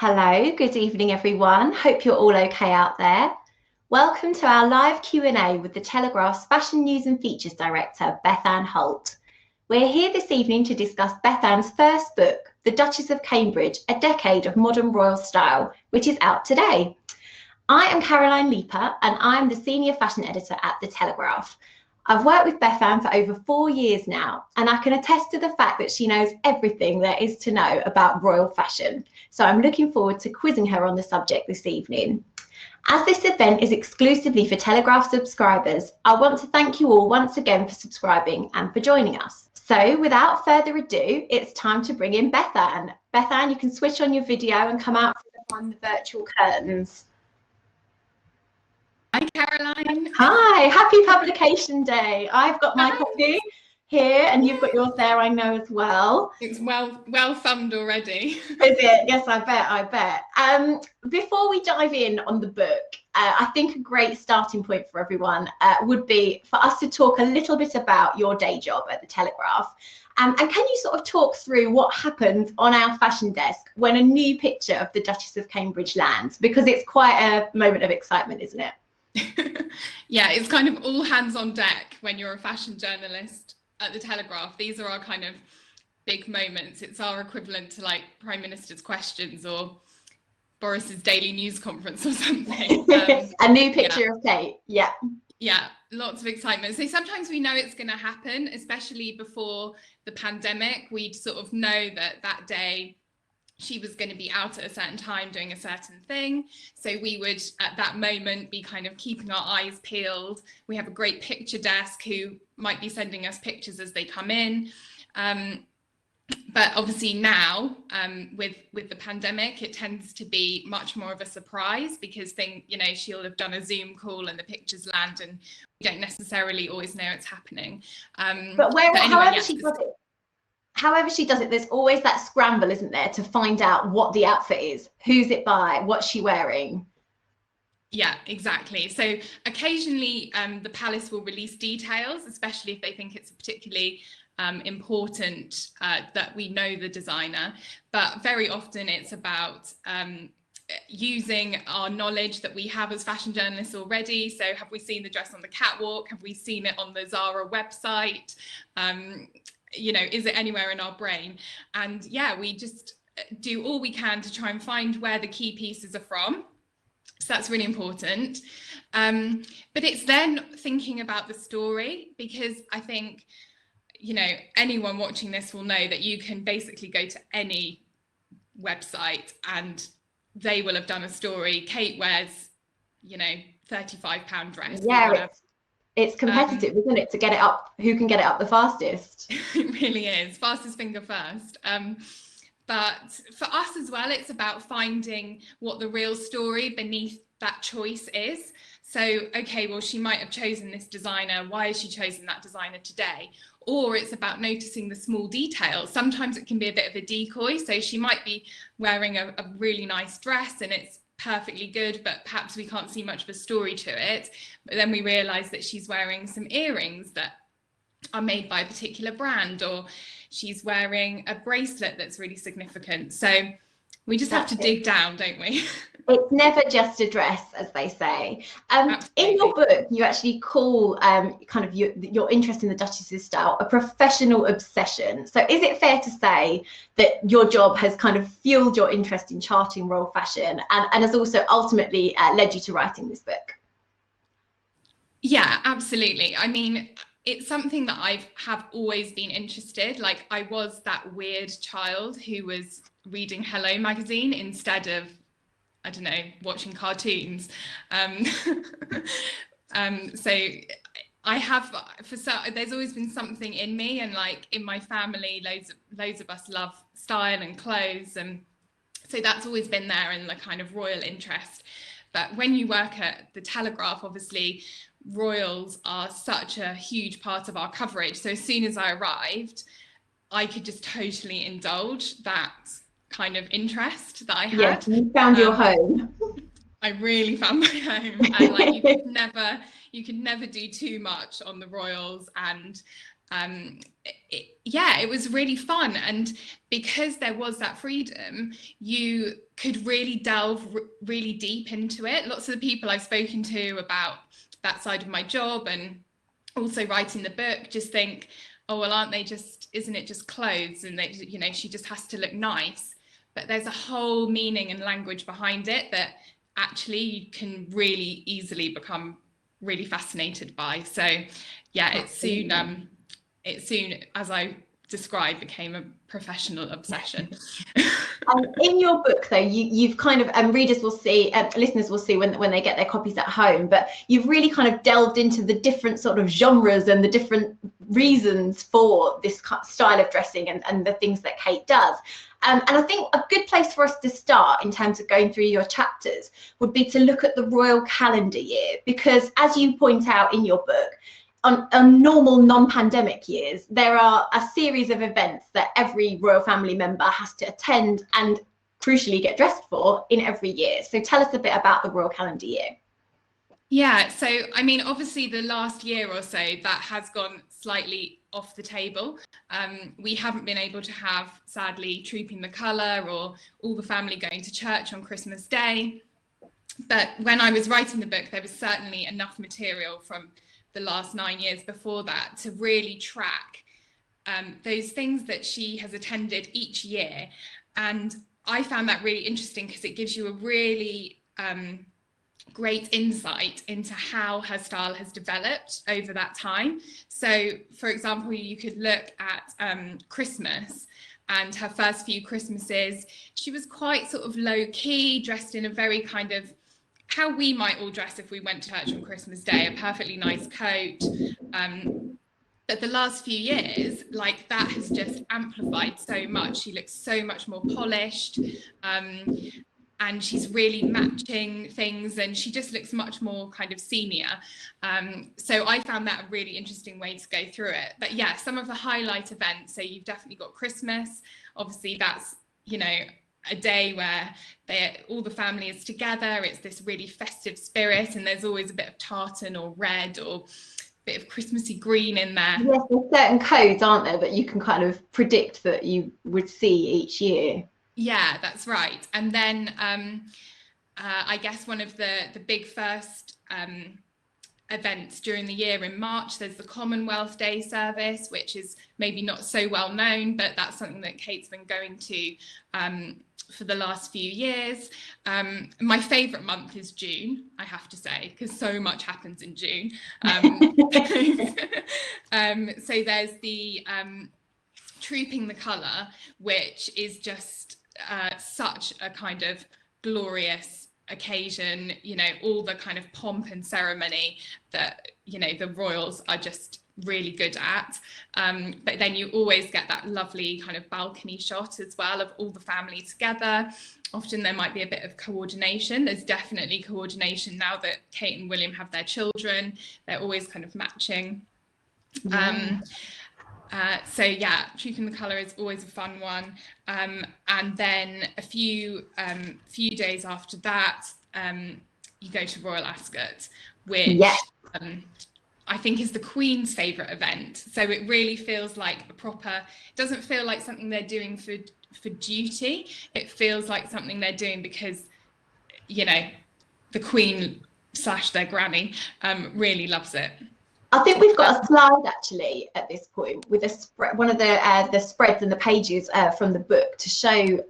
Hello, good evening everyone. Hope you're all okay out there. Welcome to our live Q&A with the Telegraph's Fashion News and Features Director, Bethan Holt. We're here this evening to discuss Bethan's first book, The Duchess of Cambridge, A Decade of Modern Royal Style, which is out today. I am Caroline Leaper and I'm the Senior Fashion Editor at The Telegraph. I've worked with Bethan for over 4 years now, and I can attest to the fact that she knows everything there is to know about royal fashion. So I'm looking forward to quizzing her on the subject this evening. As this event is exclusively for Telegraph subscribers, I want to thank you all once again for subscribing and for joining us. So without further ado, it's time to bring in Bethan. Bethan, you can switch on your video and come out behind the virtual curtains. Hi, Caroline. Hi, happy publication day. I've got my copy here and you've got yours there, I know as well. It's well thumbed already. Is it? Yes, I bet. Before we dive in on the book, I think a great starting point for everyone would be for us to talk a little bit about your day job at the Telegraph. And can you sort of talk through what happens on our fashion desk when a new picture of the Duchess of Cambridge lands? Because it's quite a moment of excitement, isn't it? Yeah, it's kind of all hands on deck when you're a fashion journalist at the Telegraph. These are our kind of big moments. It's our equivalent to like Prime Minister's questions or Boris's daily news conference or something. A new picture of Kate. Yeah, lots of excitement. So sometimes we know it's going to happen, especially before the pandemic. We'd sort of know that day she was going to be out at a certain time doing a certain thing. So we would, at that moment, be kind of keeping our eyes peeled. We have a great picture desk who might be sending us pictures as they come in. But obviously now, with the pandemic, it tends to be much more of a surprise because she'll have done a Zoom call and the pictures land and we don't necessarily always know it's happening. However she does it, there's always that scramble, isn't there, to find out what the outfit is, who's it by, what's she wearing. Yeah, exactly. So occasionally the palace will release details, especially if they think it's particularly important that we know the designer. But very often it's about using our knowledge that we have as fashion journalists already. So have we seen the dress on the catwalk? Have we seen it on the Zara website? Is it anywhere in our brain? And yeah, we just do all we can to try and find where the key pieces are from. So that's really important. But it's then thinking about the story, because I think, anyone watching this will know that you can basically go to any website and they will have done a story. Kate wears, £35 dress. Yeah, it's competitive, isn't it, to get it up, who can get it up the fastest? It really is, fastest finger first. But for us as well, it's about finding what the real story beneath that choice is. So, okay, well, she might have chosen this designer. Why has she chosen that designer today? Or it's about noticing the small details. Sometimes it can be a bit of a decoy. So she might be wearing a really nice dress and it's perfectly good, but perhaps we can't see much of a story to it. But then we realize that she's wearing some earrings that are made by a particular brand, or she's wearing a bracelet that's really significant. So we just have to dig down, don't we? It's never just a dress, as they say. In your book, you actually call kind of your interest in the Duchess's style a professional obsession. So is it fair to say that your job has kind of fueled your interest in charting royal fashion and has also ultimately led you to writing this book? Yeah, absolutely. I mean, it's something that I have always been interested. Like, I was that weird child who was reading Hello magazine instead of, I don't know, watching cartoons. So I have, there's always been something in me, and like in my family, loads of us love style and clothes, and so that's always been there in the kind of royal interest. But when you work at the Telegraph, obviously royals are such a huge part of our coverage. So as soon as I arrived, I could just totally indulge that kind of interest that I had. Yeah, you found your home. I really found my home, and like you could never do too much on the royals, and it was really fun. And because there was that freedom, you could really delve really deep into it. Lots of the people I've spoken to about that side of my job and also writing the book just think, oh, well, isn't it just clothes, and they, you know, she just has to look nice. But there's a whole meaning and language behind it that actually you can really easily become really fascinated by. So yeah, it soon, as I described, became a professional obsession. In your book, though, you've kind of, and readers will see, listeners will see when they get their copies at home, but you've really kind of delved into the different sort of genres and the different reasons for this style of dressing and the things that Kate does. And I think a good place for us to start in terms of going through your chapters would be to look at the royal calendar year, because as you point out in your book, on normal non-pandemic years, there are a series of events that every royal family member has to attend and crucially get dressed for in every year. So tell us a bit about the royal calendar year. Yeah, so I mean, obviously the last year or so that has gone slightly off the table. We haven't been able to have, sadly, Trooping the Colour or all the family going to church on Christmas Day. But when I was writing the book, there was certainly enough material from the last 9 years before that to really track those things that she has attended each year. And I found that really interesting because it gives you a really great insight into how her style has developed over that time. So, for example, you could look at Christmas and her first few Christmases. She was quite sort of low key, dressed in a very kind of how we might all dress if we went to church on Christmas Day, a perfectly nice coat. But the last few years, like, that has just amplified so much. She looks so much more polished, and she's really matching things, and she just looks much more kind of senior. So I found that a really interesting way to go through it. But yeah, some of the highlight events, so you've definitely got Christmas. Obviously that's, you know, a day where all the family is together. It's this really festive spirit, and there's always a bit of tartan or red or a bit of Christmassy green in there. Yes, there's certain codes, aren't there, that you can kind of predict that you would see each year. Yeah, that's right. And then I guess one of the big first events during the year in March, there's the Commonwealth Day service, which is maybe not so well known, but that's something that Kate's been going to for the last few years. My favourite month is June, I have to say, because so much happens in June. So there's the Trooping the Colour, which is just such a kind of glorious occasion, you know, all the kind of pomp and ceremony that, you know, the royals are just really good at. But then you always get that lovely kind of balcony shot as well of all the family together. Often there might be a bit of coordination. There's definitely coordination now that Kate and William have their children. They're always kind of matching. Yeah. So yeah, Trooping the Colour is always a fun one. And then a few days after that, you go to Royal Ascot, which I think is the Queen's favourite event. So it really feels like a proper, it doesn't feel like something they're doing for duty. It feels like something they're doing because, you know, the Queen / their granny really loves it. I think we've got a slide actually at this point with a spread, one of the spreads and the pages from the book to show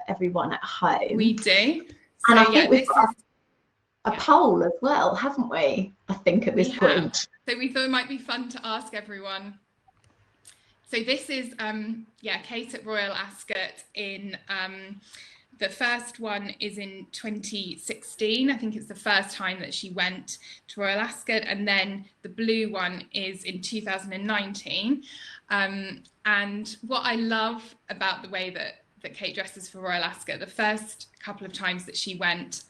everyone at home. We do. And I think we've got a poll as well, haven't we? I think at this point. So we thought it might be fun to ask everyone. So this is, Kate at Royal Ascot in, the first one is in 2016. I think it's the first time that she went to Royal Ascot. And then the blue one is in 2019. And what I love about the way that Kate dresses for Royal Ascot, the first couple of times that she went,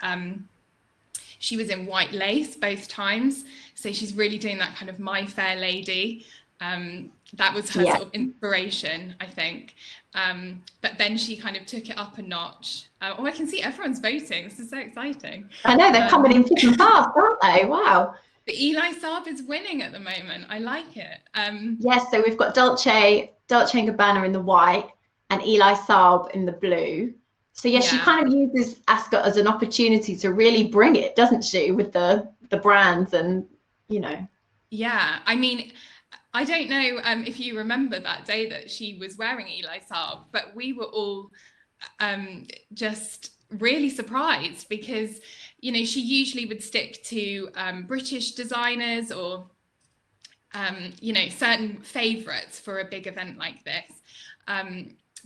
she was in white lace both times. So she's really doing that kind of My Fair Lady. That was her sort of inspiration, I think. But then she kind of took it up a notch. I can see everyone's voting. This is so exciting. I know, they're coming in thick and fast, aren't they? Wow. But Eli Saab is winning at the moment. I like it. Yes, so we've got Dolce & Gabbana in the white and Eli Saab in the blue. So yeah, she kind of uses Ascot as an opportunity to really bring it, doesn't she, with the brands and, you know. Yeah, I mean, I don't know if you remember that day that she was wearing Eli Saab, but we were all just really surprised because, you know, she usually would stick to British designers or, you know, certain favorites for a big event like this.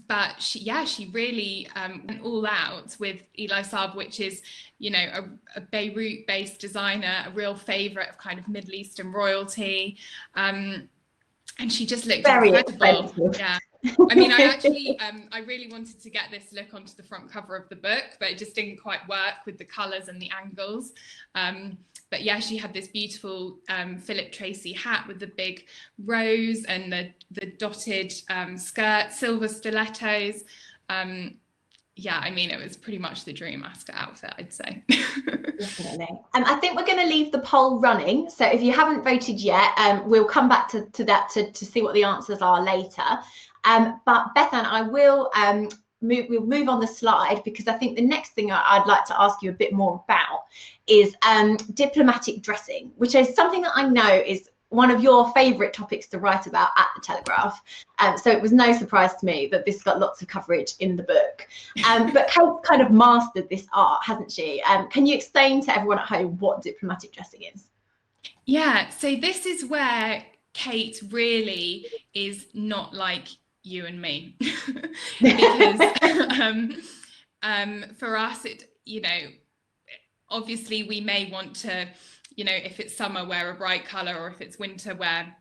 But she really went all out with Eli Saab, which is, you know, a Beirut-based designer, a real favorite of kind of Middle Eastern royalty. And she just looked very incredible. expensive. Yeah. I mean, I actually, I really wanted to get this look onto the front cover of the book, but it just didn't quite work with the colours and the angles. But yeah, she had this beautiful Philip Tracy hat with the big rose and the dotted skirt, silver stilettos. Yeah, I mean, it was pretty much the dream Ascot outfit, I'd say. Definitely. I think we're going to leave the poll running. So if you haven't voted yet, we'll come back to that to see what the answers are later. But Bethan, I will we'll move on the slide because I think the next thing I'd like to ask you a bit more about is diplomatic dressing, which is something that I know is one of your favourite topics to write about at the Telegraph. So it was no surprise to me that this got lots of coverage in the book. But Kate's kind of mastered this art, hasn't she? Can you explain to everyone at home what diplomatic dressing is? Yeah, so this is where Kate really is not like you and me. Because for us, it, you know, obviously we may want to, you know, if it's summer, wear a bright colour, or if it's winter, wear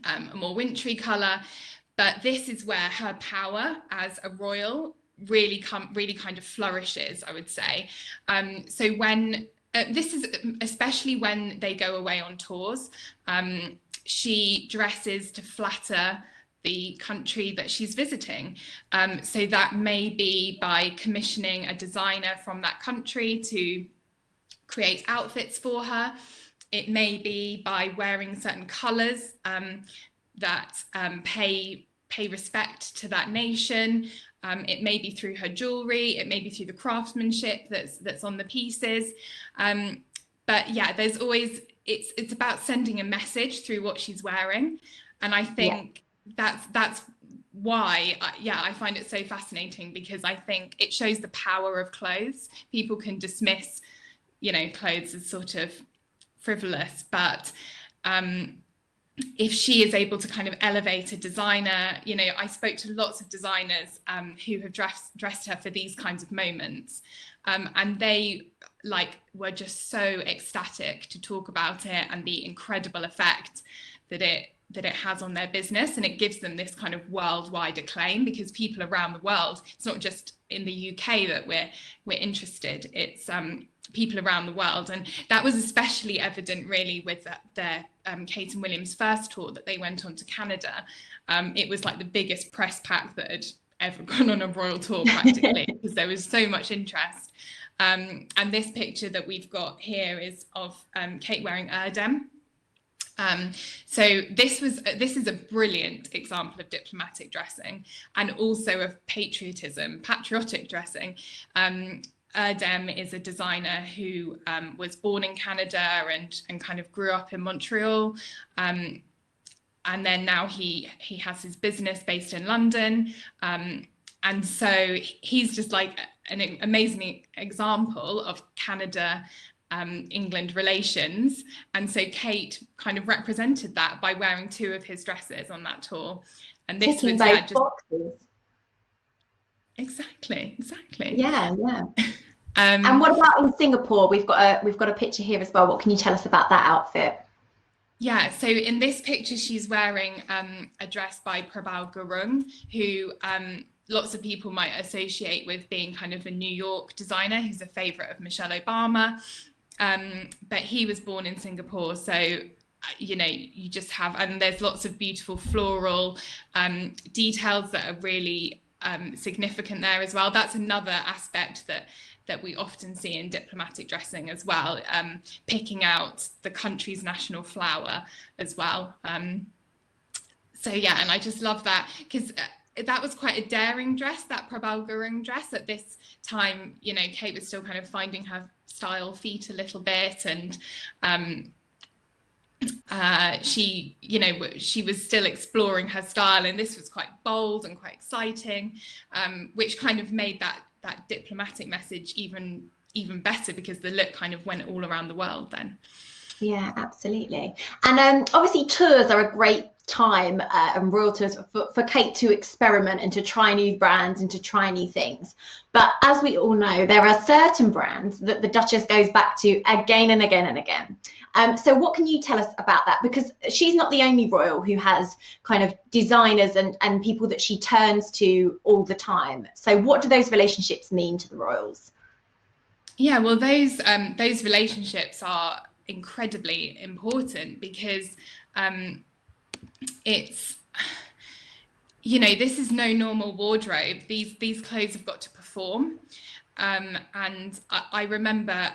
a more wintry colour. But this is where her power as a royal really kind of flourishes, I would say. So when this is especially when they go away on tours, she dresses to flatter the country that she's visiting. So that may be by commissioning a designer from that country to create outfits for her. It may be by wearing certain colours that pay respect to that nation. It may be through her jewellery, it may be through the craftsmanship that's on the pieces. But yeah, there's always, it's about sending a message through what she's wearing. And I think that's why I find it so fascinating, because I think it shows the power of clothes. People can dismiss, you know, clothes as sort of frivolous, but if she is able to kind of elevate a designer, you know, I spoke to lots of designers who have dressed her for these kinds of moments, and they were just so ecstatic to talk about it and the incredible effect that it has on their business. And it gives them this kind of worldwide acclaim, because people around the world, it's not just in the UK that we're interested, it's people around the world. And that was especially evident really with their Kate and William's first tour that they went on to Canada. It was like the biggest press pack that had ever gone on a royal tour practically, because there was so much interest. And this picture that we've got here is of Kate wearing Erdem. So this is a brilliant example of diplomatic dressing, and also of patriotic dressing. Erdem is a designer who was born in Canada and kind of grew up in Montreal. And then now he has his business based in London. And so he's just like an amazing example of Canada England relations. And so Kate kind of represented that by wearing two of his dresses on that tour. And this was just boxes. Exactly. Yeah. And what about in Singapore? We've got a picture here as well. What can you tell us about that outfit? Yeah, so in this picture, she's wearing a dress by Prabal Gurung, who lots of people might associate with being kind of a New York designer who's a favorite of Michelle Obama. But he was born in Singapore, so you know, you just have, and there's lots of beautiful floral details that are really significant there as well. That's another aspect that we often see in diplomatic dressing as well, picking out the country's national flower as well. So yeah, and I just love that, because that was quite a daring dress, that Prabal dress. At this time, you know, Kate was still kind of finding her style feet a little bit, and she, you know, she was still exploring her style, and this was quite bold and quite exciting, which kind of made that diplomatic message even better, because the look kind of went all around the world then. Yeah, absolutely. And obviously tours are a great time and royal tours for Kate to experiment and to try new brands and to try new things. But as we all know, there are certain brands that the Duchess goes back to again and again and again. So what can you tell us about that? Because she's not the only royal who has kind of designers and people that she turns to all the time. So what do those relationships mean to the royals? Yeah, well, those relationships are incredibly important, because it's, you know, this is no normal wardrobe. These clothes have got to perform, and I remember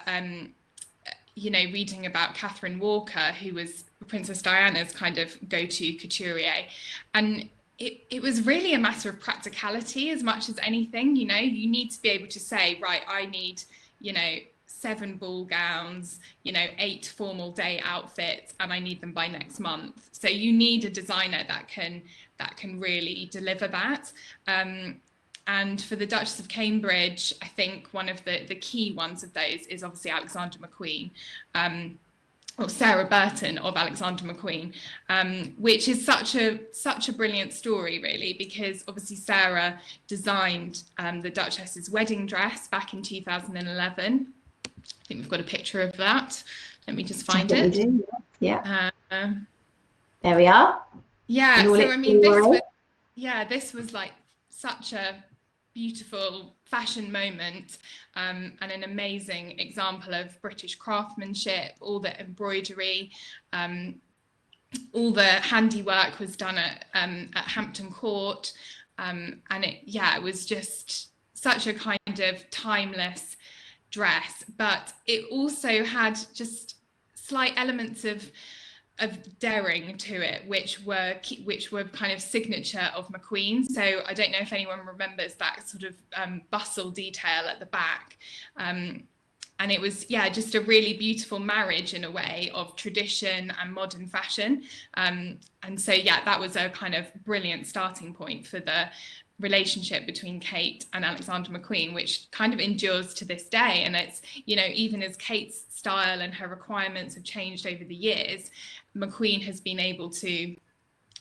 you know, reading about Catherine Walker, who was Princess Diana's kind of go-to couturier, and it was really a matter of practicality as much as anything. You know, you need to be able to say, right, I need, you know, 7 ball gowns, you know, 8 formal day outfits, and I need them by next month. So you need a designer that can really deliver that. And for the Duchess of Cambridge, I think one of the key ones of those is obviously Alexander McQueen, or Sarah Burton of Alexander McQueen, which is such a brilliant story, really, because obviously Sarah designed the Duchess's wedding dress back in 2011. I think we've got a picture of that. Let me just find it. Yeah. There we are. Yeah. So I mean, this was like such a beautiful fashion moment, and an amazing example of British craftsmanship. All the embroidery, all the handiwork was done at Hampton Court, and it was just such a kind of timeless dress, but it also had just slight elements of daring to it, which were kind of signature of McQueen. So I don't know if anyone remembers that sort of bustle detail at the back, and it was just a really beautiful marriage in a way of tradition and modern fashion, and so that was a kind of brilliant starting point for the relationship between Kate and Alexander McQueen, which kind of endures to this day. And it's, you know, even as Kate's style and her requirements have changed over the years, McQueen has been able to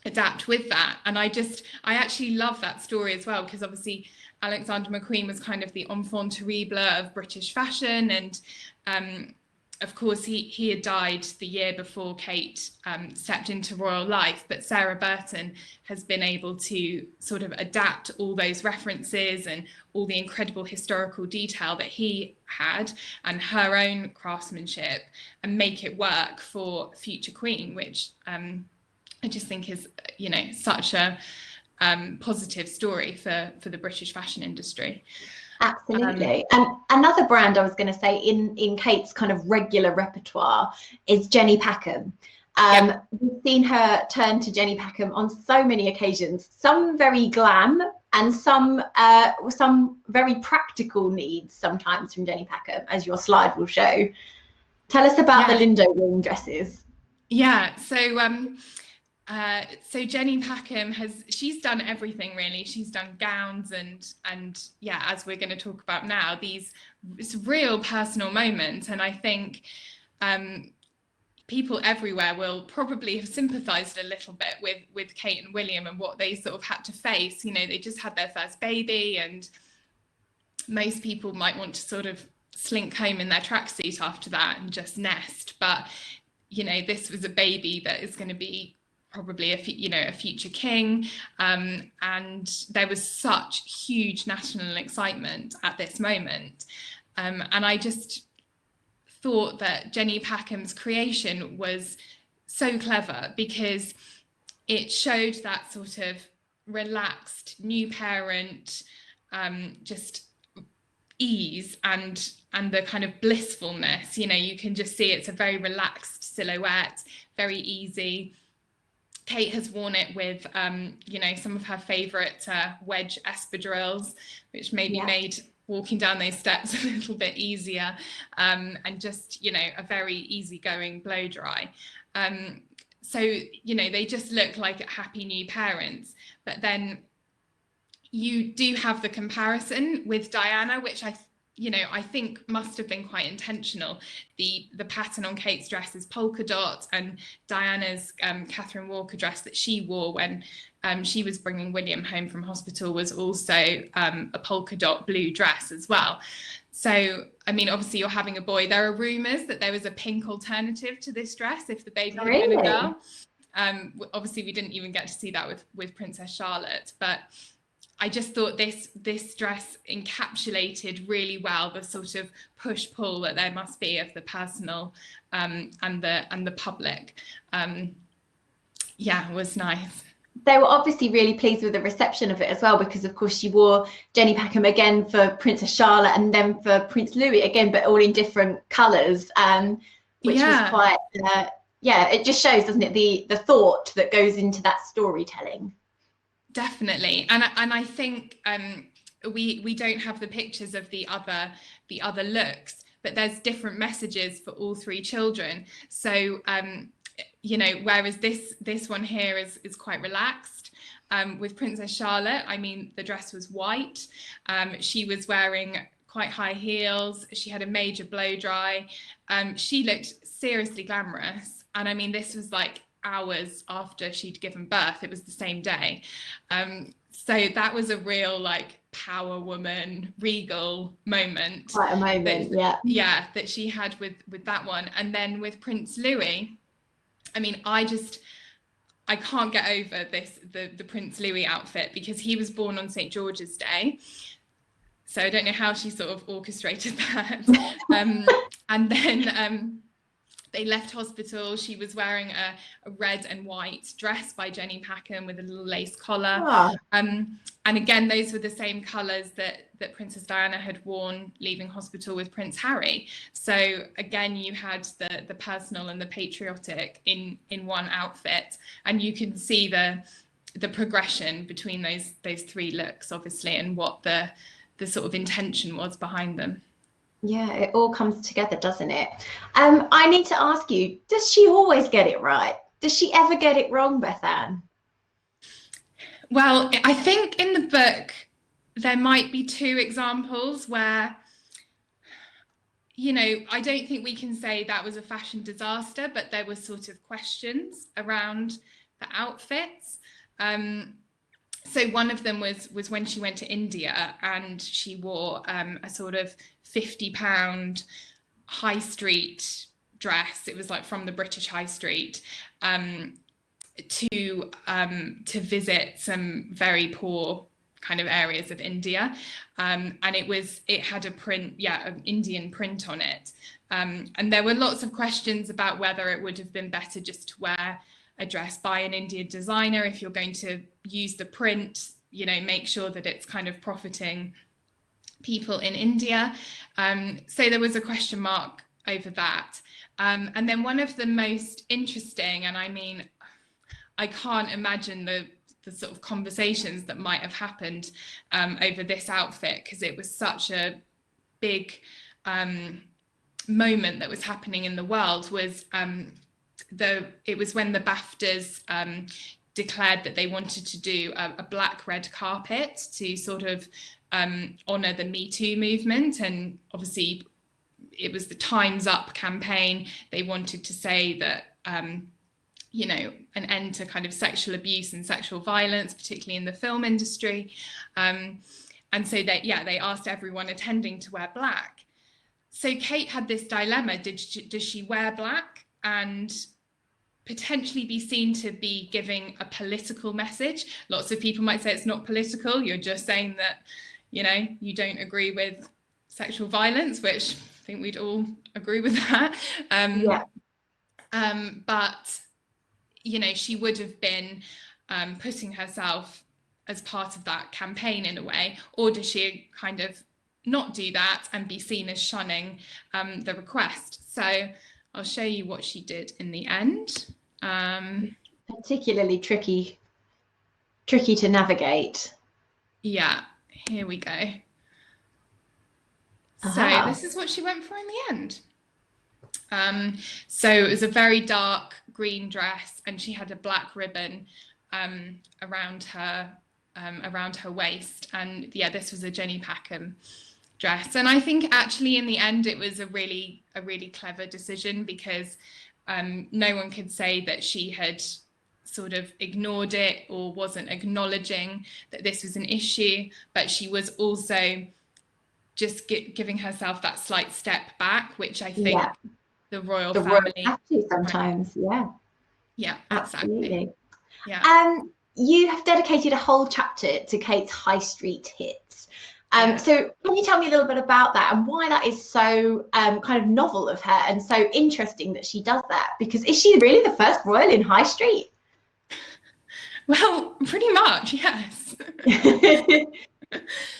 adapt with that. And I actually love that story as well, because obviously Alexander McQueen was kind of the enfant terrible of British fashion, and of course, he had died the year before Kate stepped into royal life, but Sarah Burton has been able to sort of adapt all those references and all the incredible historical detail that he had and her own craftsmanship, and make it work for future Queen, which I just think is, you know, such a positive story for the British fashion industry. Absolutely. And another brand I was going to say in Kate's kind of regular repertoire is Jenny Packham. We've seen her turn to Jenny Packham on so many occasions, some very glam and some very practical needs sometimes from Jenny Packham, as your slide will show. Tell us about the Lindo wing dresses. Yeah, so Jenny Packham she's done everything really. She's done gowns and as we're going to talk about now, it's real personal moments, and I think people everywhere will probably have sympathized a little bit with Kate and William and what they sort of had to face. You know, they just had their first baby, and most people might want to sort of slink home in their tracksuit after that and just nest, but you know, this was a baby that is going to be probably a future king, and there was such huge national excitement at this moment, and I just thought that Jenny Packham's creation was so clever, because it showed that sort of relaxed new parent, just ease and the kind of blissfulness. You know, you can just see it's a very relaxed silhouette, very easy. Kate has worn it with, you know, some of her favourite wedge espadrilles, which maybe made walking down those steps a little bit easier, and just, you know, a very easygoing blow dry. So, you know, they just look like happy new parents. But then you do have the comparison with Diana, which I think must have been quite intentional. The pattern on Kate's dress is polka dot, and Diana's Catherine Walker dress that she wore when she was bringing William home from hospital was also a polka dot blue dress as well. So, I mean, obviously you're having a boy. There are rumours that there was a pink alternative to this dress if the baby had been a girl. Obviously we didn't even get to see that with Princess Charlotte, but I just thought this dress encapsulated really well the sort of push-pull that there must be of the personal and the public. Yeah, it was nice. They were obviously really pleased with the reception of it as well, because of course she wore Jenny Packham again for Princess Charlotte and then for Prince Louis again, but all in different colours, which was quite, it just shows, doesn't it, the thought that goes into that storytelling. Definitely, and I think we don't have the pictures of the other looks, but there's different messages for all three children. So you know, whereas this one here is quite relaxed. With Princess Charlotte, I mean, the dress was white. She was wearing quite high heels. She had a major blow dry. She looked seriously glamorous, and I mean, this was like hours after she'd given birth. It was the same day. So that was a real like power woman, regal moment. Quite a moment, that she had with that one. And then with Prince Louis, I mean, I can't get over the Prince Louis outfit, because he was born on St. George's Day. So I don't know how she sort of orchestrated that. And then they left hospital. She was wearing a red and white dress by Jenny Packham with a little lace collar. And again, those were the same colours that Princess Diana had worn leaving hospital with Prince Harry. So again, you had the personal and the patriotic in one outfit, and you can see the progression between those three looks, obviously, and what the sort of intention was behind them. Yeah, it all comes together, doesn't it? I need to ask you, does she always get it right? Does she ever get it wrong, Bethan? Well, I think in the book, there might be two examples where, you know, I don't think we can say that was a fashion disaster, but there were sort of questions around the outfits. So one of them was when she went to India and she wore a sort of £50 high street dress. It was like from the British High Street, to visit some very poor kind of areas of India, and it had a print, an Indian print on it, and there were lots of questions about whether it would have been better just to wear a dress by an Indian designer. If you're going to use the print, you know, make sure that it's kind of profiting people in India. So there was a question mark over that. And then one of the most interesting, and I mean, I can't imagine the sort of conversations that might have happened over this outfit, because it was such a big moment that was happening in the world, was it was when the BAFTAs declared that they wanted to do a black red carpet to sort of honour the Me Too movement. And obviously it was the Time's Up campaign. They wanted to say that, you know, an end to kind of sexual abuse and sexual violence, particularly in the film industry. And so they asked everyone attending to wear black. So Kate had this dilemma. Does she wear black and potentially be seen to be giving a political message? Lots of people might say it's not political. You're just saying that, you know, you don't agree with sexual violence, which I think we'd all agree with that. But, you know, she would have been putting herself as part of that campaign in a way. Or does she kind of not do that and be seen as shunning the request? So I'll show you what she did in the end. Thank particularly tricky to navigate. Yeah, here we go. So Ah. this is what she went for in the end. So it was a very dark green dress, and she had a black ribbon around her waist. And yeah, this was a Jenny Packham dress. And I think actually in the end it was a really clever decision, because no one could say that she had sort of ignored it or wasn't acknowledging that this was an issue, but she was also just giving herself that slight step back, which I think the royal family have to sometimes. Yeah, absolutely. Exactly. Yeah. You have dedicated a whole chapter to Kate's high street hits. So can you tell me a little bit about that, and why that is so kind of novel of her and so interesting that she does that? Because is she really the first royal in high street? Well, pretty much, yes.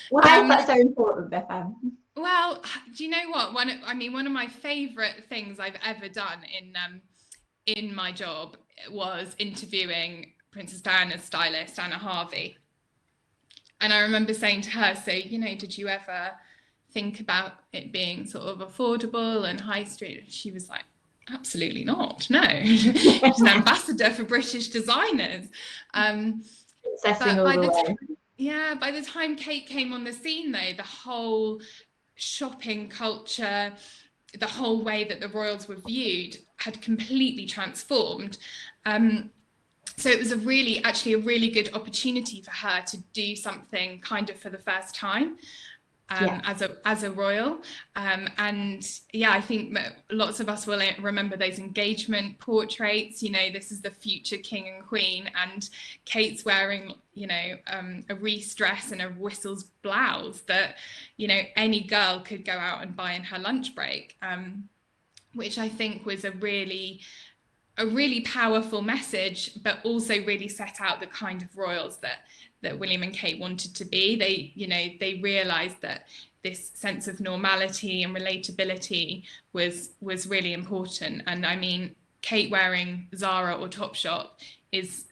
Why is that so important, Bethan? Well, do you know what? One of my favourite things I've ever done in my job was interviewing Princess Diana's stylist, Anna Harvey. And I remember saying to her, so, did you ever think about it being sort of affordable and high street? She was like, absolutely not, no. She's an ambassador for British designers. But by the time Kate came on the scene, though, the whole shopping culture, the whole way that the royals were viewed had completely transformed. So it was a really good opportunity for her to do something kind of for the first time as a royal. And yeah, I think lots of us will remember those engagement portraits. This is the future king and queen, and Kate's wearing, a Reese dress and a Whistles blouse that, any girl could go out and buy in her lunch break, which I think was a really powerful message, but also really set out the kind of royals that William and Kate wanted to be. They realized that this sense of normality and relatability was really important. And I mean, Kate wearing Zara or Topshop is,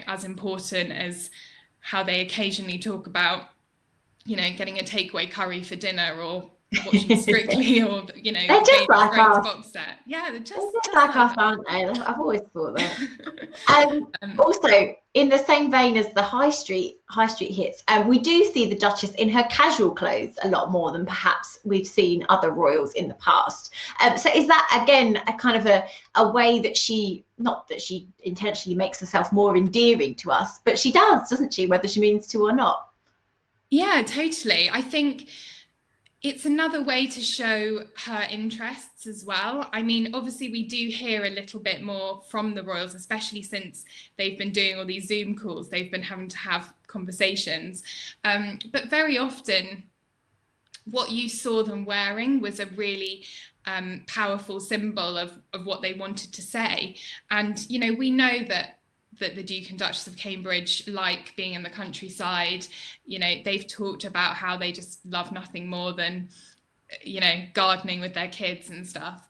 as important as how they occasionally talk about, getting a takeaway curry for dinner, or watching Strictly, or they're just like us. Box set. Yeah, they're just like us, aren't they? I've always thought that. Also, in the same vein as the high street hits, we do see the Duchess in her casual clothes a lot more than perhaps we've seen other royals in the past. So is that again a kind of a way that not that she intentionally makes herself more endearing to us, but she does, doesn't she, whether she means to or not? Yeah, totally. I think it's another way to show her interests as well. I mean, obviously we do hear a little bit more from the royals, especially since they've been doing all these Zoom calls. They've been having to have conversations. But very often what you saw them wearing was a really powerful symbol of what they wanted to say. And, we know that the Duke and Duchess of Cambridge like being in the countryside. They've talked about how they just love nothing more than, gardening with their kids and stuff.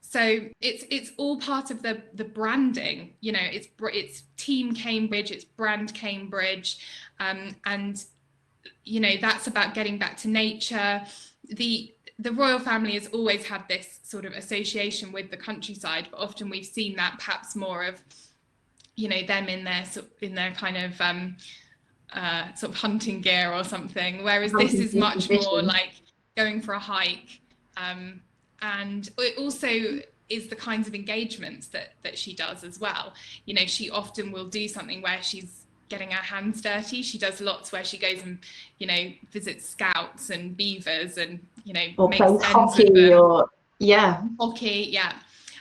So it's all part of the branding. It's Team Cambridge, it's brand Cambridge, and that's about getting back to nature. The royal family has always had this sort of association with the countryside, but often we've seen that perhaps more of them in their kind of sort of hunting gear or something, whereas this is much more like going for a hike, and it also is the kinds of engagements that she does as well. She often will do something where she's getting her hands dirty. She does lots where she goes and visits scouts and beavers and or makes plays ends hockey with them. or hockey.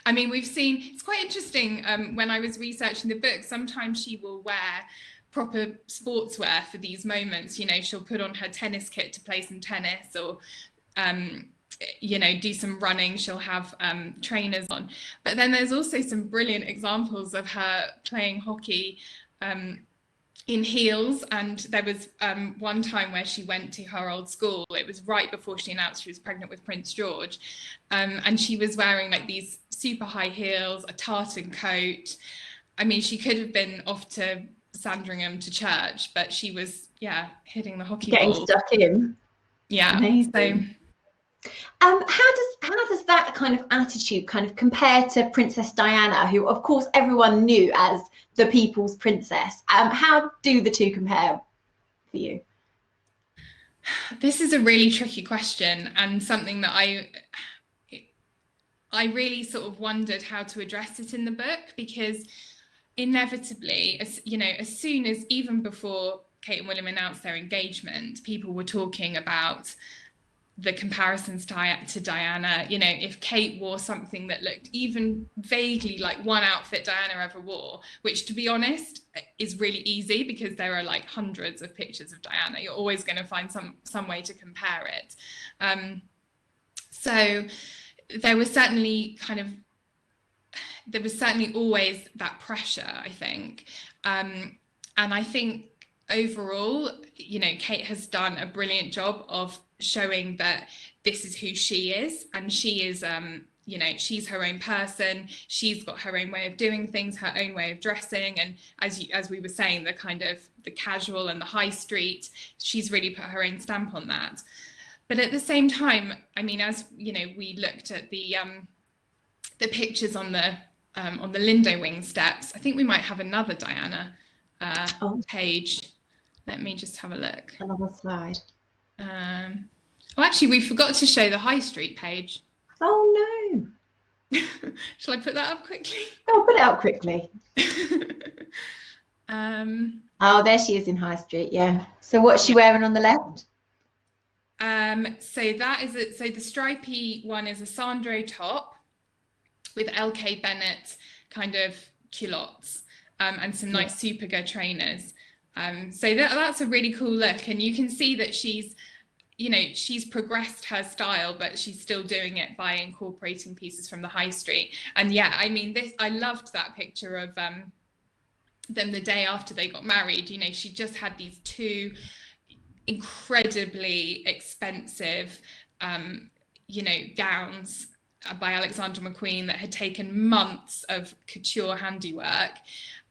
I mean, we've seen, it's quite interesting, when I was researching the book, sometimes she will wear proper sportswear for these moments. She'll put on her tennis kit to play some tennis, or do some running. She'll have trainers on. But then there's also some brilliant examples of her playing hockey in heels. And there was one time where she went to her old school. It was right before she announced she was pregnant with Prince George, and she was wearing like these super high heels, a tartan coat, I mean, she could have been off to Sandringham to church, but she was, hitting the hockey Getting ball. stuck in. Yeah. Amazing. How does that kind of attitude kind of compare to Princess Diana, who of course everyone knew as the people's princess? How do the two compare for you? This is a really tricky question, and something that I really sort of wondered how to address it in the book, because inevitably, as soon as, even before Kate and William announced their engagement, people were talking about the comparisons to Diana. If Kate wore something that looked even vaguely like one outfit Diana ever wore, which, to be honest, is really easy because there are like hundreds of pictures of Diana, you're always going to find some way to compare it. So there was certainly always that pressure, I think. And I think overall, Kate has done a brilliant job of showing that this is who she is, and she is, she's her own person. She's got her own way of doing things, her own way of dressing, and as we were saying, the casual and the high street, she's really put her own stamp on that. But at the same time, I mean, as we looked at the pictures on the Lindo Wing steps, I think we might have another Diana page. Let me just have a look. Another slide. Actually, we forgot to show the High Street page. Oh no. Shall I put that up quickly? Oh, put it up quickly. Oh, there she is in High Street. Yeah. So what's she wearing on the left? So that is so the stripy one is a Sandro top with LK Bennett kind of culottes, and some nice Superga trainers. So that's a really cool look, and you can see that she's progressed her style, but she's still doing it by incorporating pieces from the high street. And I mean, I loved that picture of them the day after they got married. She just had these two incredibly expensive gowns by Alexander McQueen that had taken months of couture handiwork,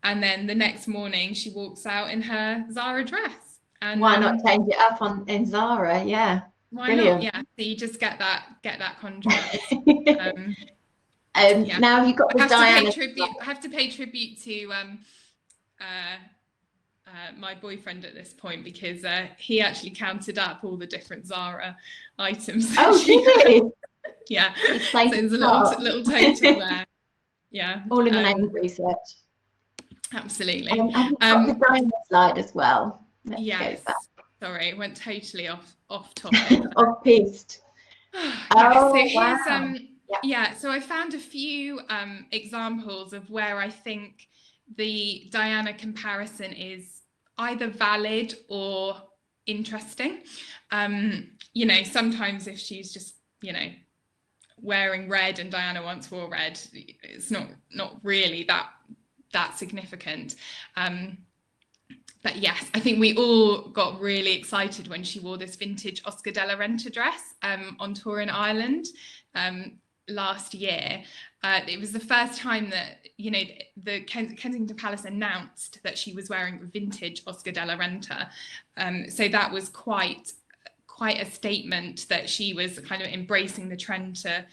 and then the next morning she walks out in her Zara dress. And why not change it up in Zara? Yeah, why brilliant. not? Yeah, so you just get that contrast. Now you've got the Diana. I have to pay tribute to my boyfriend at this point, because he actually counted up all the different Zara items. Oh, did he? Yeah, so there's a little total there. Yeah, all in the name of research. Absolutely. Have you got the Diana slide as well? Yes. Sorry, it went totally off topic. Off piste. So here's so I found a few examples of where I think the Diana comparison is either valid or interesting. Sometimes if she's just wearing red and Diana once wore red, it's not really that significant. But yes, I think we all got really excited when she wore this vintage Oscar de la Renta dress on tour in Ireland last year. It was the first time that the Kensington Palace announced that she was wearing vintage Oscar de la Renta. So that was quite a statement that she was kind of embracing the trend to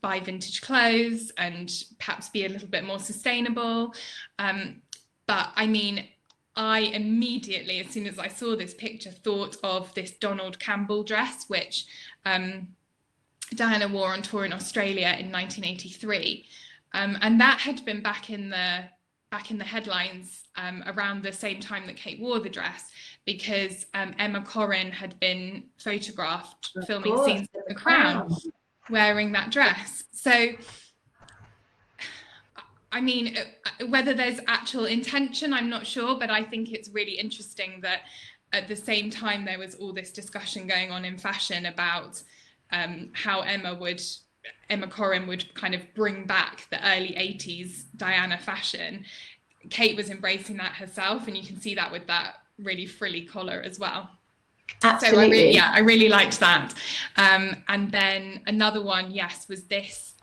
buy vintage clothes and perhaps be a little bit more sustainable. But I mean, I immediately, as soon as I saw this picture, thought of this Donald Campbell dress, which Diana wore on tour in Australia in 1983, and that had been back in the headlines around the same time that Kate wore the dress, because Emma Corrin had been photographed filming scenes in The Crown wearing that dress. So I mean, whether there's actual intention, I'm not sure, but I think it's really interesting that at the same time there was all this discussion going on in fashion about how Emma Corrin would kind of bring back the early 80s Diana fashion. Kate was embracing that herself, and you can see that with that really frilly collar as well. Absolutely. So I really liked that. And then another one, was this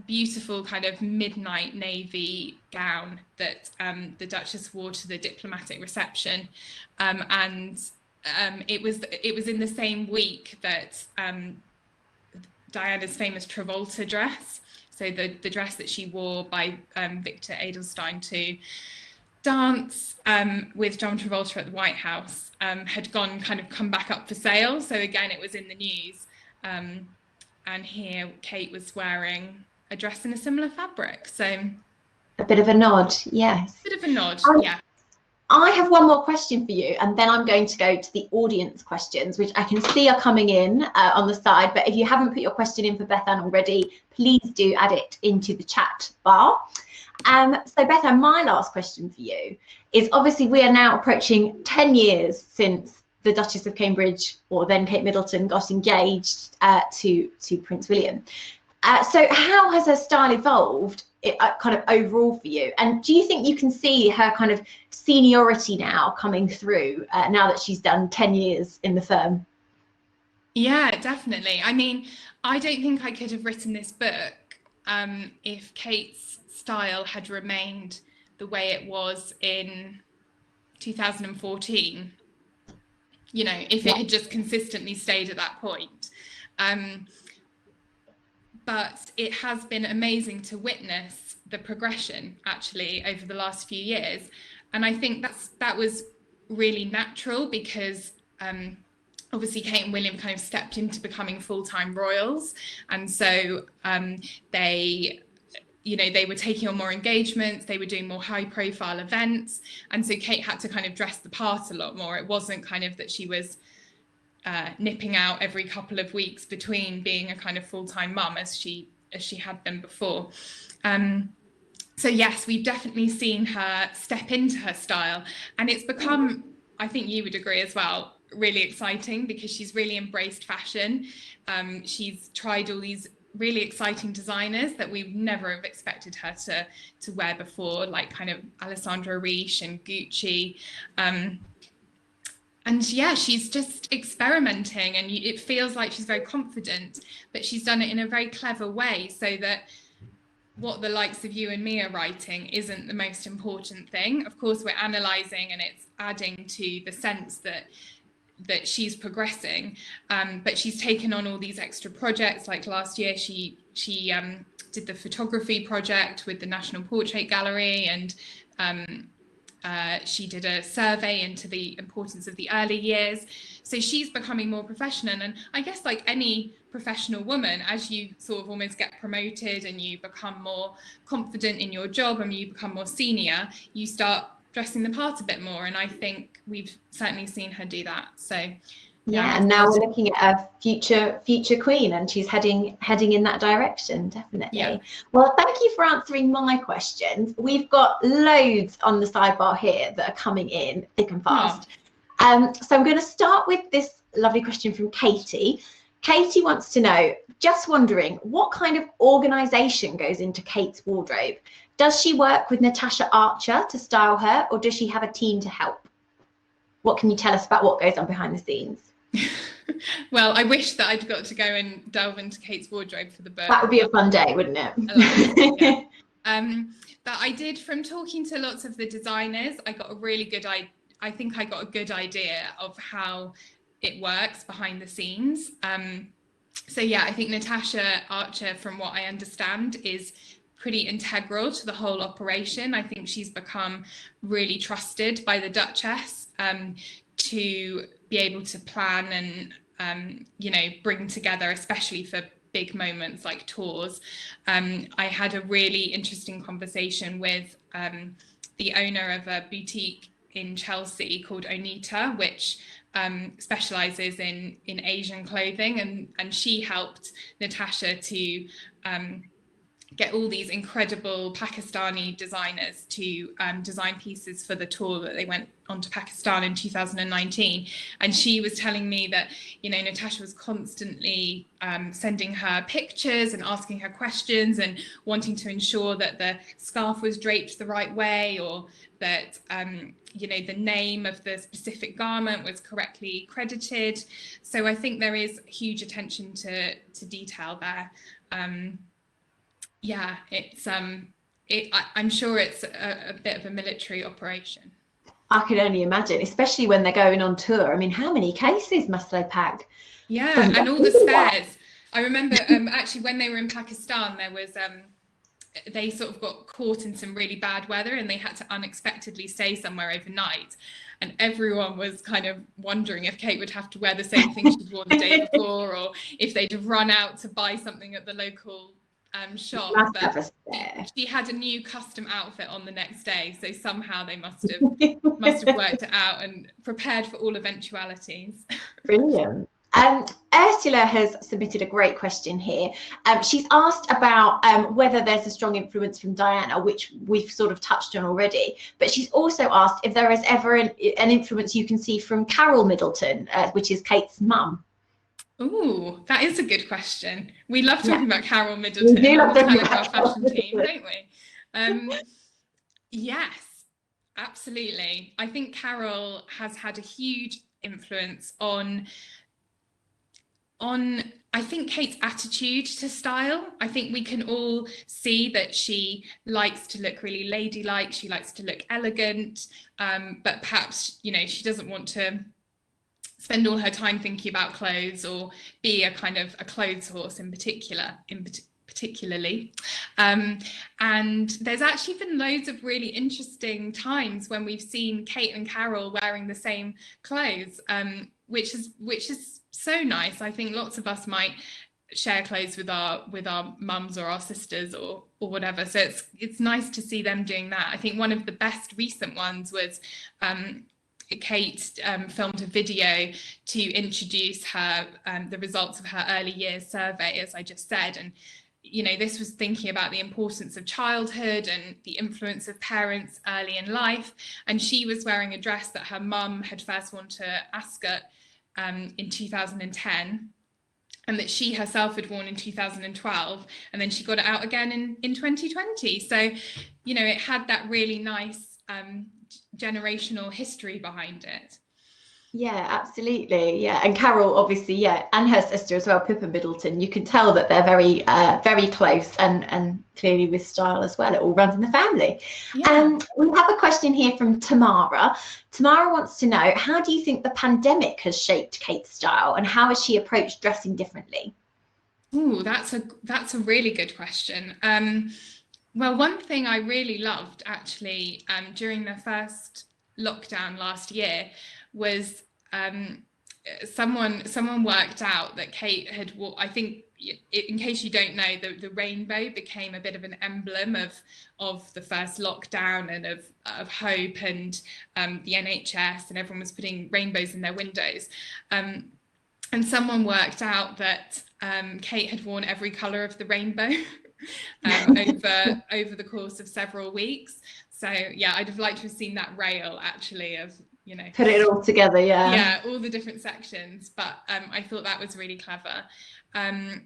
beautiful kind of midnight navy gown that the Duchess wore to the diplomatic reception, and it was in the same week that Diana's famous Travolta dress, so the dress that she wore by Victor Edelstein to dance with John Travolta at the White House, had come back up for sale. So again, it was in the news, and here Kate was wearing a dress in a similar fabric. So a bit of a nod, yes. A bit of a nod, yeah. I have one more question for you, and then I'm going to go to the audience questions, which I can see are coming in on the side. But if you haven't put your question in for Bethan already, please do add it into the chat bar. So Bethan, my last question for you is, obviously we are now approaching 10 years since the Duchess of Cambridge, or then Kate Middleton, got engaged to Prince William. So how has her style evolved kind of overall for you? And do you think you can see her kind of seniority now coming through now that she's done 10 years in the firm? Yeah, definitely. I mean, I don't think I could have written this book if Kate's style had remained the way it was in 2014. You know, if it had just consistently stayed at that point. But it has been amazing to witness the progression actually over the last few years. And I think that was really natural, because obviously Kate and William kind of stepped into becoming full-time royals. And so they were taking on more engagements, they were doing more high-profile events. And so Kate had to kind of dress the part a lot more. It wasn't kind of that she was nipping out every couple of weeks between being a kind of full-time mum as she had been before. So yes, we've definitely seen her step into her style, and it's become, I think you would agree as well, really exciting, because she's really embraced fashion. She's tried all these really exciting designers that we never have expected her to wear before, like kind of Alessandra Riche and Gucci. And yeah, she's just experimenting, and it feels like she's very confident, but she's done it in a very clever way, so that what the likes of you and me are writing isn't the most important thing. Of course, we're analysing, and it's adding to the sense that she's progressing, but she's taken on all these extra projects. Like last year, she did the photography project with the National Portrait Gallery, and she did a survey into the importance of the early years. So she's becoming more professional. And I guess, like any professional woman, as you sort of almost get promoted and you become more confident in your job and you become more senior, you start dressing the part a bit more. And I think we've certainly seen her do that. So yeah, and now we're looking at a future queen, and she's heading in that direction, definitely. Yeah. Well, thank you for answering my questions. We've got loads on the sidebar here that are coming in thick and fast. So I'm going to start with this lovely question from Katie. Katie wants to know, just wondering, what kind of organisation goes into Kate's wardrobe? Does she work with Natasha Archer to style her, or does she have a team to help? What can you tell us about what goes on behind the scenes? Well, I wish that I'd got to go and delve into Kate's wardrobe for the book. That would be a fun day, wouldn't it? But I did, from talking to lots of the designers, I got a really good idea of how it works behind the scenes. So yeah, I think Natasha Archer, from what I understand, is pretty integral to the whole operation. I think she's become really trusted by the Duchess to be able to plan and bring together, especially for big moments like tours. I had a really interesting conversation with the owner of a boutique in Chelsea called Onita, which specializes in Asian clothing, and she helped Natasha to get all these incredible Pakistani designers to design pieces for the tour that they went on to Pakistan in 2019. And she was telling me that, Natasha was constantly sending her pictures and asking her questions and wanting to ensure that the scarf was draped the right way, or that, the name of the specific garment was correctly credited. So I think there is huge attention to detail there. Yeah, I'm sure it's a bit of a military operation. I can only imagine, especially when they're going on tour. I mean, how many cases must they pack? Yeah, Doesn't and get all the everywhere. spares. I remember actually when they were in Pakistan, there was they sort of got caught in some really bad weather and they had to unexpectedly stay somewhere overnight. And everyone was kind of wondering if Kate would have to wear the same thing she'd worn the day before, or if they'd have run out to buy something at the local shop. Must have But a spare. she had a new custom outfit on the next day, so somehow they must have worked it out and prepared for all eventualities. Brilliant. Ursula has submitted a great question here. She's asked about whether there's a strong influence from Diana, which we've sort of touched on already, but she's also asked if there is ever an influence you can see from Carole Middleton, which is Kate's mum. Oh, that is a good question. We love talking about Carole We Middleton do on love the talking Telegraph about Carole fashion team, Middleton. don't we? Yes, absolutely. I think Carole has had a huge influence on I think Kate's attitude to style. I think we can all see that she likes to look really ladylike. She likes to look elegant, but perhaps, you know, she doesn't want to spend all her time thinking about clothes or be a kind of a clothes horse particularly. And there's actually been loads of really interesting times when we've seen Kate and Carole wearing the same clothes, which is so nice. I think lots of us might share clothes with our mums or our sisters or whatever. So it's nice to see them doing that. I think one of the best recent ones was Kate filmed a video to introduce her the results of her early years survey, as I just said. And you know, this was thinking about the importance of childhood and the influence of parents early in life. And she was wearing a dress that her mum had first worn to Ascot in 2010, and that she herself had worn in 2012, and then she got it out again in 2020. So, you know, it had that really nice generational history behind it. Yeah, absolutely. Yeah, and Carole, obviously, yeah, and her sister as well, Pippa Middleton. You can tell that they're very, very close, and clearly with style as well. It all runs in the family. Yeah. We have a question here from Tamara. Tamara wants to know, how do you think the pandemic has shaped Kate's style, and how has she approached dressing differently? Ooh, that's a really good question. Well, one thing I really loved actually during the first lockdown last year was someone worked out that Kate had, I think, in case you don't know, the rainbow became a bit of an emblem of the first lockdown and of hope, and the NHS, and everyone was putting rainbows in their windows. And someone worked out that Kate had worn every colour of the rainbow over the course of several weeks. So yeah, I'd have liked to have seen that rail actually of, you know, Put it all together, yeah. Yeah, all the different sections. But I thought that was really clever. And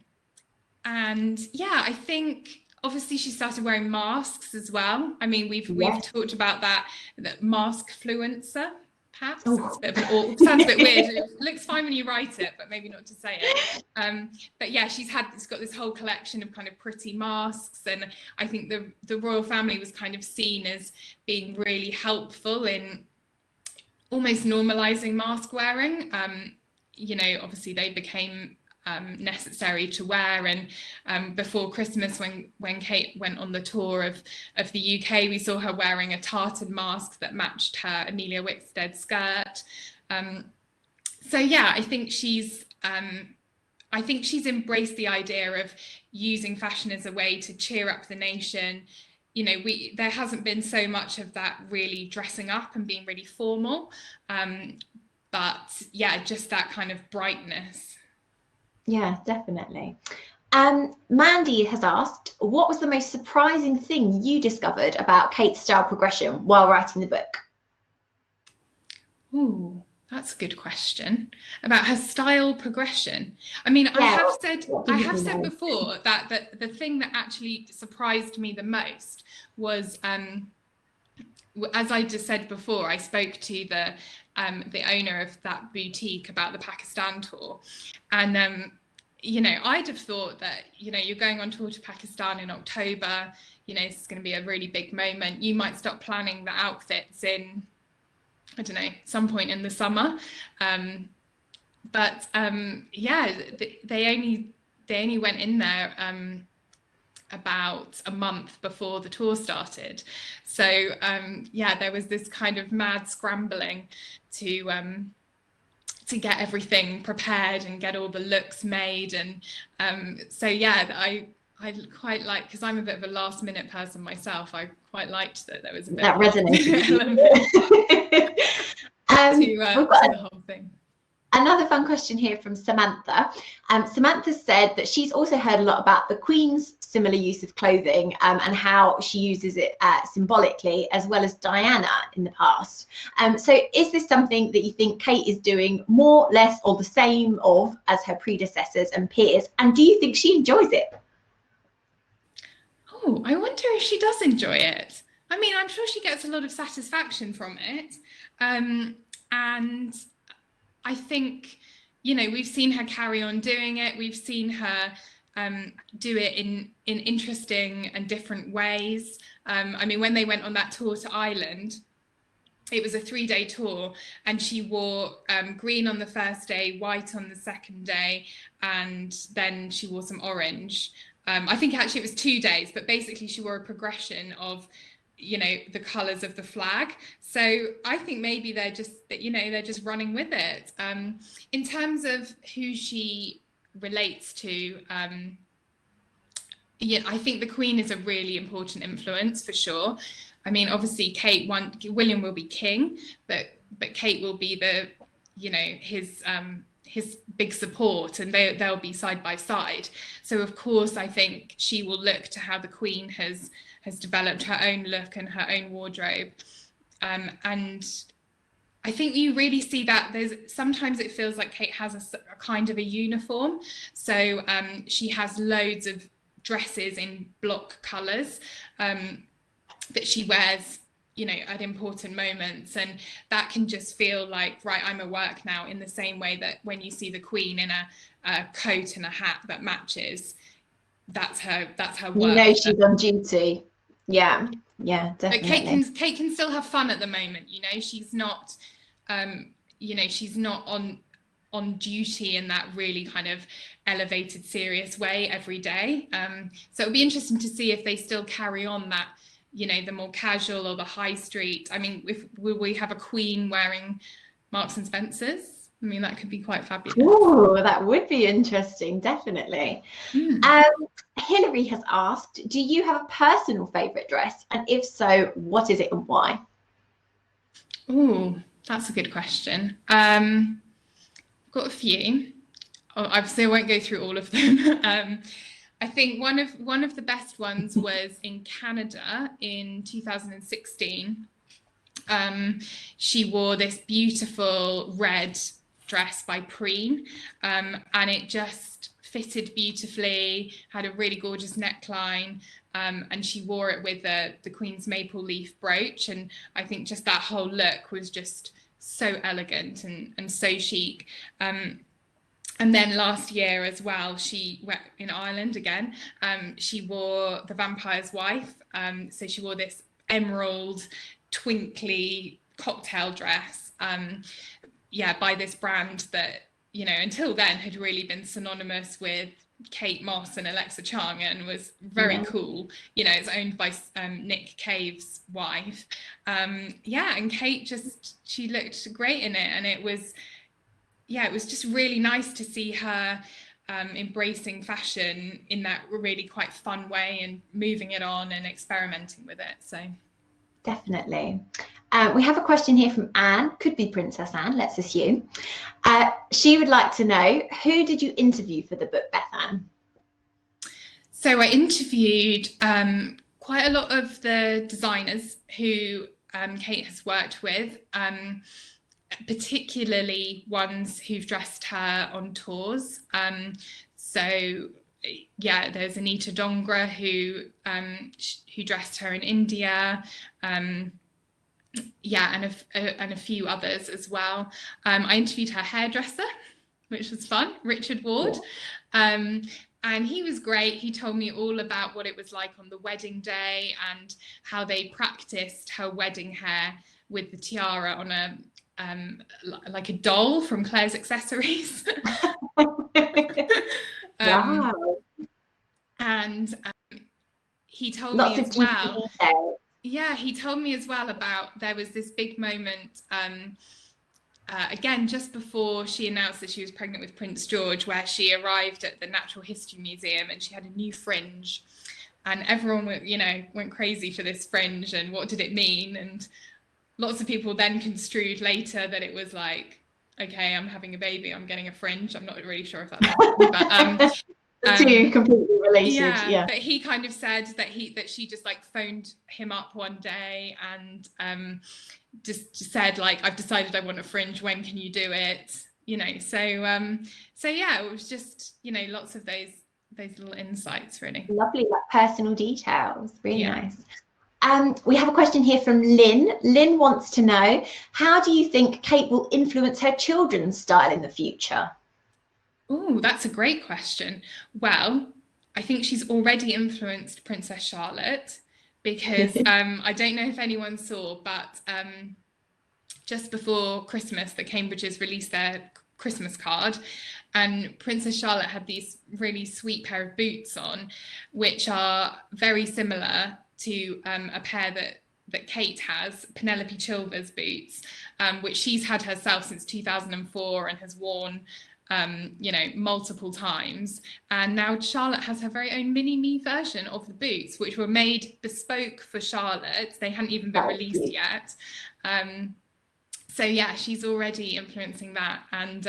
yeah, I think obviously she started wearing masks as well. I mean, we've talked about that mask fluencer. Perhaps it's a bit of an sounds a bit weird. It looks fine when you write it, but maybe not to say it. But yeah, it's got this whole collection of kind of pretty masks, and I think the royal family was kind of seen as being really helpful in almost normalizing mask wearing. You know, obviously they became necessary to wear, and before Christmas, when Kate went on the tour of the UK, we saw her wearing a tartan mask that matched her Amelia Wickstead skirt. So yeah, I think she's embraced the idea of using fashion as a way to cheer up the nation. You know, there hasn't been so much of that really dressing up and being really formal, but yeah, just that kind of brightness. Yeah, definitely. Mandy has asked, what was the most surprising thing you discovered about Kate's style progression while writing the book? Ooh, that's a good question. About her style progression. I mean, Yeah, I have said before that the thing that actually surprised me the most was, as I just said before, I spoke to the owner of that boutique about the Pakistan tour, and I'd have thought that, you're going on tour to Pakistan in October, this is going to be a really big moment. You might start planning the outfits in, I don't know, some point in the summer. But they only went in there about a month before the tour started. So there was this kind of mad scrambling to get everything prepared and get all the looks made. And I quite like, because I'm a bit of a last minute person myself, I quite liked that there was a bit that resonated to the whole thing. Another fun question here from Samantha. Samantha said that she's also heard a lot about the Queen's similar use of clothing and how she uses it symbolically, as well as Diana in the past. So is this something that you think Kate is doing more, less, or the same of as her predecessors and peers? And do you think she enjoys it? Oh, I wonder if she does enjoy it. I mean, I'm sure she gets a lot of satisfaction from it. And I think, we've seen her carry on doing it. We've seen her do it in interesting and different ways. I mean, when they went on that tour to Ireland, it was a 3-day tour, and she wore green on the first day, white on the second day, and then she wore some orange. I think actually it was 2 days, but basically she wore a progression of the colors of the flag. So I think maybe they're just running with it. In terms of who she relates to, I think the Queen is a really important influence for sure. I mean, obviously William will be king, but Kate will be his big support, and they'll be side by side. So of course I think she will look to how the Queen has developed her own look and her own wardrobe. And I think you really see that sometimes it feels like Kate has a kind of a uniform. So she has loads of dresses in block colours that she wears, at important moments. And that can just feel like, right, I'm at work now, in the same way that when you see the Queen in a coat and a hat that matches, that's her work. She's on duty. Yeah, definitely. But Kate can still have fun at the moment. She's not, she's not on duty in that really kind of elevated, serious way every day. So it'll be interesting to see if they still carry on that, the more casual or the high street. I mean, will we have a Queen wearing Marks and Spencer's? I mean, that could be quite fabulous. Oh, that would be interesting, definitely. Hilary has asked, do you have a personal favourite dress? And if so, what is it and why? Oh, that's a good question. I've got a few. Obviously, I won't go through all of them. I think one of the best ones was in Canada in 2016. She wore this beautiful red dress by Preen, and it just fitted beautifully, had a really gorgeous neckline, and she wore it with the Queen's maple leaf brooch. And I think just that whole look was just so elegant and so chic. And then last year as well, she went in Ireland again. She wore The Vampire's Wife. So she wore this emerald, twinkly cocktail dress, by this brand that, until then had really been synonymous with Kate Moss and Alexa Chung, and was very cool. It's owned by Nick Cave's wife. And Kate she looked great in it, and it was just really nice to see her embracing fashion in that really quite fun way, and moving it on and experimenting with it. So definitely. We have a question here from Anne, could be Princess Anne, let's assume. She would like to know, who did you interview for the book, Bethan? So I interviewed quite a lot of the designers who Kate has worked with, particularly ones who've dressed her on tours. There's Anita Dongra who dressed her in India, and a few others as well. I interviewed her hairdresser, which was fun, Richard Ward. And he was great. He told me all about what it was like on the wedding day and how they practiced her wedding hair with the tiara on a like a doll from Claire's Accessories. Wow. And he told Lots me of as well. details. Yeah, he told me as well about there was this big moment. Again, just before she announced that she was pregnant with Prince George, where she arrived at the Natural History Museum and she had a new fringe, and everyone went crazy for this fringe and what did it mean, and lots of people then construed later that it was like, okay, I'm having a baby, I'm getting a fringe. I'm not really sure if that's but two completely related. Yeah, but he kind of said that she just like phoned him up one day and just said like, I've decided I want a fringe, when can you do it, so yeah, it was just lots of those little insights, really lovely, like personal details, really nice. We have a question here from Lynn. Lynn wants to know, how do you think Kate will influence her children's style in the future? Oh, that's a great question. Well, I think she's already influenced Princess Charlotte, because I don't know if anyone saw, but just before Christmas, the Cambridges released their Christmas card, and Princess Charlotte had these really sweet pair of boots on, which are very similar to a pair that Kate has, Penelope Chilvers boots, which she's had herself since 2004 and has worn multiple times. And now Charlotte has her very own mini me version of the boots, which were made bespoke for Charlotte. They hadn't even been released yet. So yeah, she's already influencing that. And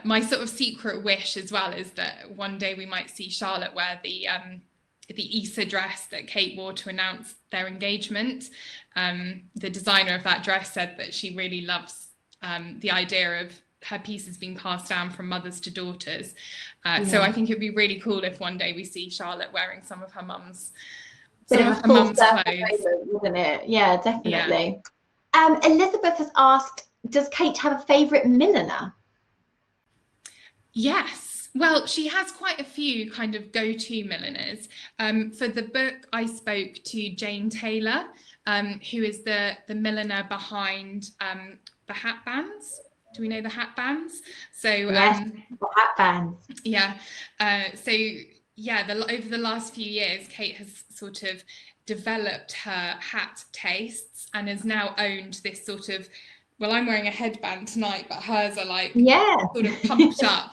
my sort of secret wish as well is that one day we might see Charlotte wear the Issa dress that Kate wore to announce their engagement. The designer of that dress said that she really loves the idea of her pieces being passed down from mothers to daughters. So I think it'd be really cool if one day we see Charlotte wearing some of her mum's clothes. Wouldn't it? Yeah, definitely. Yeah. Elizabeth has asked, does Kate have a favourite milliner? Yes. Well, she has quite a few kind of go-to milliners. For the book, I spoke to Jane Taylor, who is the milliner behind the hat bands. Do we know the hat bands? So yes, the hat bands. Yeah. So yeah, over the last few years, Kate has sort of developed her hat tastes and has now owned this sort of, well, I'm wearing a headband tonight, but hers are like sort of pumped up.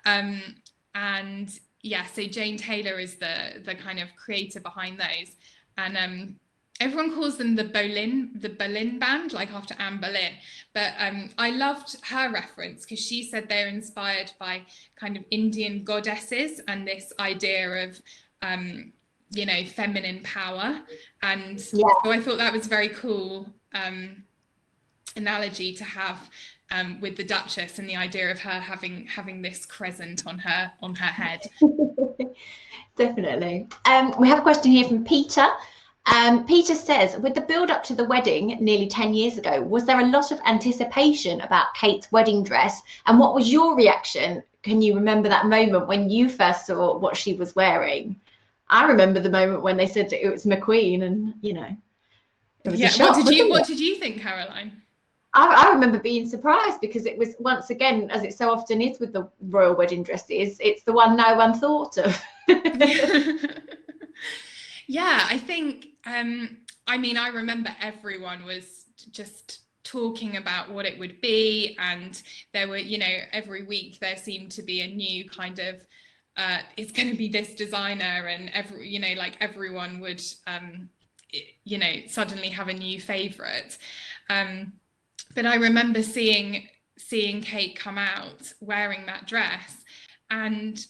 And yeah, so Jane Taylor is the kind of creator behind those. And everyone calls them the Boleyn band, like after Anne Boleyn. But I loved her reference because she said they're inspired by kind of Indian goddesses and this idea of, feminine power. And so I thought that was a very cool analogy to have with the Duchess and the idea of her having this crescent on her head. Definitely. We have a question here from Peter. Peter says, with the build up to the wedding nearly 10 years ago, was there a lot of anticipation about Kate's wedding dress? And what was your reaction? Can you remember that moment when you first saw what she was wearing? I remember the moment when they said it was McQueen, and it was a shock. What did you think, Caroline? I remember being surprised because it was, once again, as it so often is with the royal wedding dresses, it's the one no one thought of. Yeah, I think, I remember everyone was just talking about what it would be, and there were, every week there seemed to be a new kind of, it's going to be this designer, and everyone would, suddenly have a new favorite. But I remember seeing Kate come out wearing that dress, and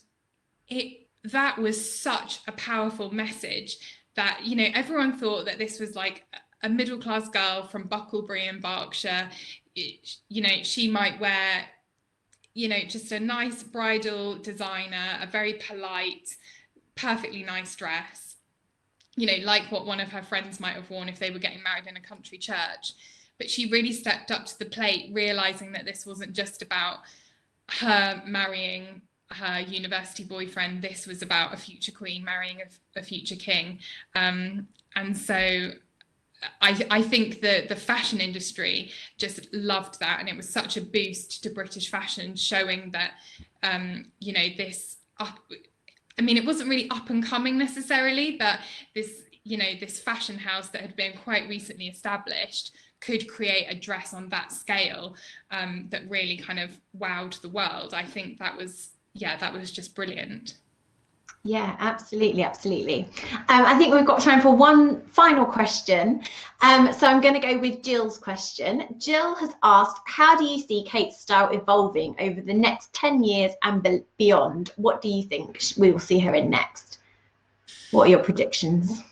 that was such a powerful message that, everyone thought that this was like a middle-class girl from Bucklebury in Berkshire. She might wear, just a nice bridal designer, a very polite, perfectly nice dress, like what one of her friends might have worn if they were getting married in a country church. But she really stepped up to the plate, realizing that this wasn't just about her marrying her university boyfriend, this was about a future queen marrying a future king. And so I think the fashion industry just loved that, and it was such a boost to British fashion, showing that you know, this up, I mean, it wasn't really up and coming necessarily, but this, you know, this fashion house that had been quite recently established could create a dress on that scale that really kind of wowed the world. I think that was, yeah, that was just brilliant. Yeah, absolutely, absolutely. I think we've got time for one final question. So I'm going to go with Jill's question. Jill has asked, how do you see Kate's style evolving over the next 10 years and beyond? What do you think we will see her in next? What are your predictions?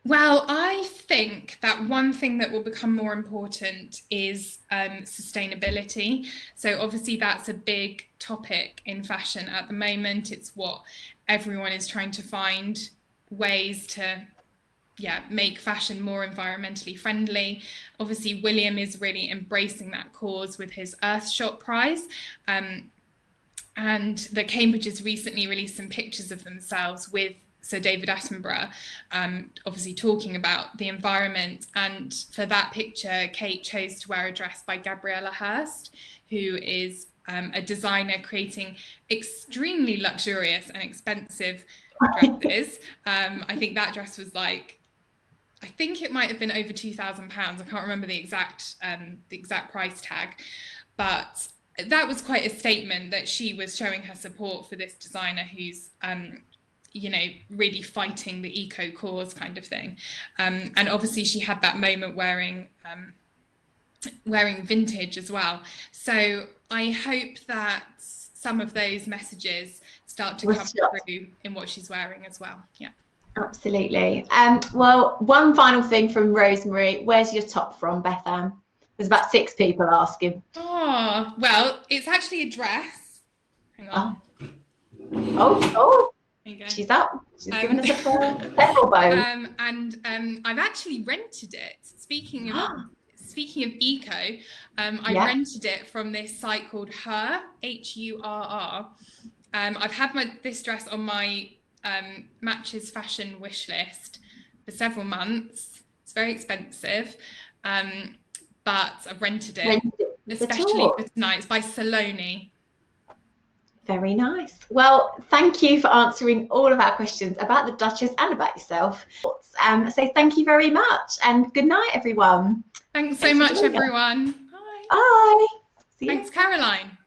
Well, I think that one thing that will become more important is sustainability. So obviously that's a big topic in fashion at the moment. It's what everyone is trying to find ways to, yeah, make fashion more environmentally friendly. Obviously, William is really embracing that cause with his Earthshot Prize. And the Cambridges recently released some pictures of themselves with Sir David Attenborough, obviously talking about the environment. And for that picture, Kate chose to wear a dress by Gabriella Hearst, who is a designer creating extremely luxurious and expensive dresses. I think that dress was like, I think it might have been over £2,000. I can't remember the exact price tag, but that was quite a statement that she was showing her support for this designer who's you know, really fighting the eco cause kind of thing. And obviously she had that moment wearing vintage as well. So I hope that some of those messages start to come through in what she's wearing as well. Yeah. Absolutely. Well, one final thing from Rosemary. Where's your top from, Bethan? There's about 6 people asking. Oh, well, it's actually a dress. Hang on. Oh. She's up. She's given us a purple bone. And I've actually rented it. Speaking of eco, I rented it from this site called Her, Hurr. I've had this dress on my Matches fashion wish list for several months. It's very expensive, but I've rented it especially for tonight. It's by Saloni. Very nice. Well, thank you for answering all of our questions about the Duchess and about yourself. So thank you very much, and good night, everyone. Thanks so much, everyone. Bye. Bye. Thanks, Caroline.